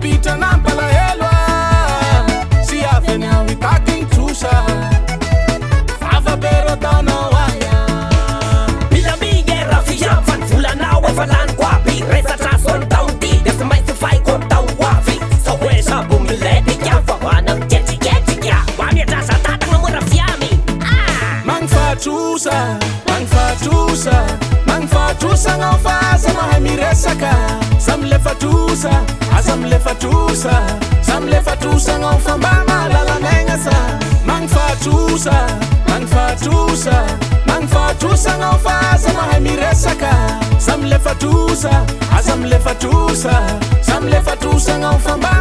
pita nampalahelo sy avy any ao itaky tsosa fava-pero ataonao aya milamigny rafiam fa ny volanao efa laniko aby resatra soany taonty de sy maintsy faiko am tao avy sa hoe sambo miletika fa hoana miketriketrika mamiadrasa tatagna moa rafiamy magnifatrosa magnifatrosa fa aza mahay miresaka samlefatrosa azamlefatrosa samlefatrosa nao fa mba mahalalanegna sa magnifatrosa nao fa aza mahay miresaka samlefatrosa azamlefatrosa samlefatrosa nao fa mba